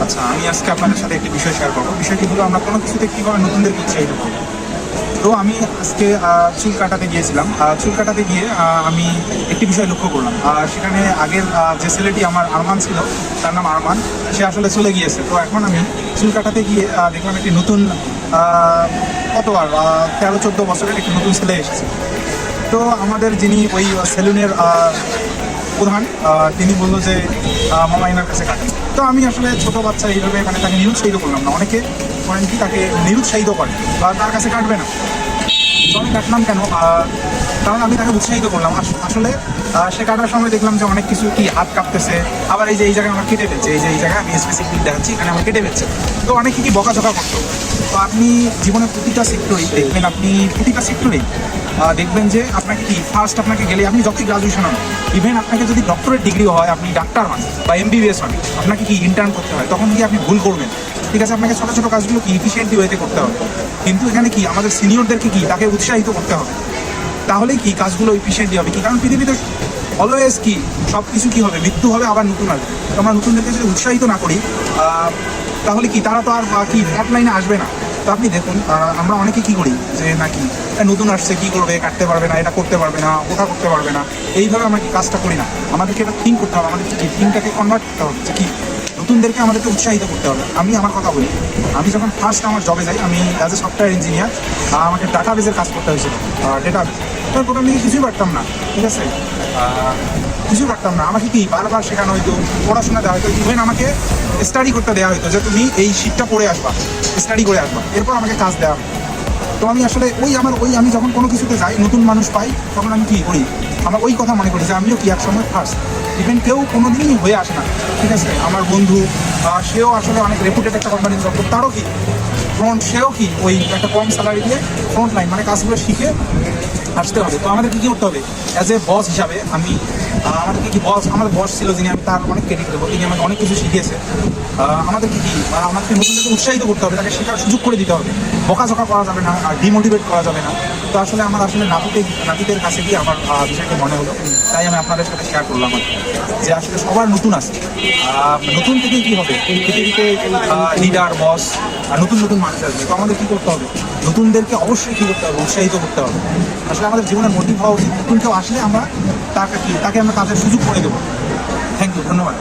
আচ্ছা, আমি আজকে আপনাদের সাথে একটি বিষয় শেয়ার করবো। বিষয়টি হলো আমরা কোনো কিছুতে কীভাবে নতুনদেরকে উৎসাহিত করবো। তো আমি আজকে চুল কাটাতে গিয়েছিলাম। চুল কাটাতে গিয়ে আমি একটি বিষয় লক্ষ্য করলাম। সেখানে আগের যে ছেলেটি আমার আরমান ছিল, তার নাম আরমান, সে আসলে চলে গিয়েছে। তো এখন আমি চুল কাটাতে গিয়ে দেখলাম একটি নতুন কতবার 13-14 বছরের একটি নতুন ছেলে এসেছে। তো আমাদের যিনি ওই সেলুনের প্রধান, তিনি বললো যে মামা এনার কাছে কাটেন। তো আমি আসলে ছোটো বাচ্চা এইভাবে মানে তাকে নিরুৎসাহিত করলাম না। অনেকে করেন কি, তাকে নিরুৎসাহিত করে বা তার কাছে কাটবে না। তো আমি কাটলাম কেন? কারণ আমি তাকে উৎসাহিত করলাম। আসলে সে কাটার সময় দেখলাম যে অনেক কিছু কি হাত কাঁপতেছে, আবার এই যে এই জায়গায় আমার কেটে ফেলছে, এই জায়গায় আমি স্পেসিফিক দেখাচ্ছি, এখানে আমার কেটে ফেলছে। তো অনেকে কি বকাঝকা করতো। তো আপনি জীবনের প্রতিটা সেক্টরেই দেখবেন, দেখবেন যে আপনাকে কি ফার্স্ট আপনাকে গেলে, আপনি যতই গ্রাজুয়েশন হন, ইভেন আপনাকে যদি ডক্টরেট ডিগ্রি হয়, আপনি ডাক্তার হন বা MBBS হন, আপনাকে কি ইন্টার্ন করতে হয়, তখন কি আপনি ভুল করবেন। ঠিক আছে, আপনাকে ছোটো ছোটো কাজগুলো কি ইফিসিয়েন্টলি ওয়েতে করতে হবে। কিন্তু এখানে কি আমাদের সিনিয়রদেরকে কি তাকে উৎসাহিত করতে হবে, তাহলেই কি কাজগুলো ইফিসিয়েন্টলি হবে। কি কারণ পৃথিবীতে অলওয়েজ কি সব কিছু কী হবে, মৃত্যু হবে, আবার নতুন আসবে। তো আমরা নতুনদেরকে যদি উৎসাহিত না করি, তাহলে কি তারা তো আর কি ফ্রন্ট লাইনে আসবে না। তো আপনি দেখুন, আমরা অনেকে কী করি যে নাকি নতুন আসছে, কী করবে, কাটতে পারবে না, এটা করতে পারবে না, ওটা করতে পারবে না, এইভাবে আমরা কি কাজটা করি না। আমাদেরকে এটা থিঙ্ক করতে হবে, আমাদেরকে থিঙ্কটাকে কনভার্ট করতে হবে যে কি নতুনদেরকে আমাদেরকে উৎসাহিত করতে হবে। আমি আমার কথা বলি, আমি যখন ফার্স্ট আমার জবে যাই, আমি অ্যাজ এ সফটওয়্যার ইঞ্জিনিয়ার, আমাকে ডাটাবেজের কাজ করতে হয়েছিল। ডেটাবেজ তো প্রথম দিকে কিছুই পারতাম না। ঠিক আছে, কিছুই পারতাম না। আমাকে কি বারবার শেখানো হইতো, পড়াশোনা দেওয়া হতো, ইভেন আমাকে স্টাডি করতে দেওয়া হতো যে তুমি এই শিটটা পড়ে আসবা, স্টাডি করে আসবা, এরপর আমাকে কাজ দেওয়া হতো। তো আমি আসলে আমি যখন কোনো কিছুতে যাই, নতুন মানুষ পাই, তখন আমি কী করি, আমার ওই কথা মনে করি যে আমিও কি এক সময় ফার্স্ট। ইভেন কেউ কোনো দিনই হয়ে আসে না। ঠিক আছে, আমার বন্ধু সেও আসলে অনেক রেপুটেড একটা কোম্পানির জব করতো, তারও কি সেও কি ওই একটা কম স্যালারি দিয়ে ফ্রন্ট লাইন মানে কাজগুলো শিখে আসতে হবে। তো আমাদেরকে কী করতে হবে, অ্যাজ এ বস হিসাবে আমাদেরকে কি আমার বস ছিল, যিনি, আমি তার অনেক ক্রেডিট দেবো, তিনি আমাকে অনেক কিছু শিখিয়েছে। আমাদেরকে আমাদেরকে নতুনদেরকে উৎসাহিত করতে হবে, তাকে শেখার সুযোগ করে দিতে হবে। বকাঝকা করা যাবে না, আর ডিমোটিভেট করা যাবে না। তো আসলে আমার নাতিদের কাছে গিয়ে আমার বিষয়টি মনে হলো, তাই আমি আপনাদের সাথে শেয়ার করলাম যে আসলে সবার নতুন আছে। নতুন থেকে কী হবে, পৃথিবীতে লিডার, বস, নতুন নতুন মানুষ আসবে। তো আমাদের কী করতে হবে, নতুনদেরকে অবশ্যই কী করতে হবে, উৎসাহিত করতে হবে। আসলে আমাদের জীবনের মোটিভ হওয়া উচিত, নতুন কেউ আসলে আমরা তাকে আমরা কাজের সুযোগ করে দেবো। থ্যাংক ইউ, ধন্যবাদ।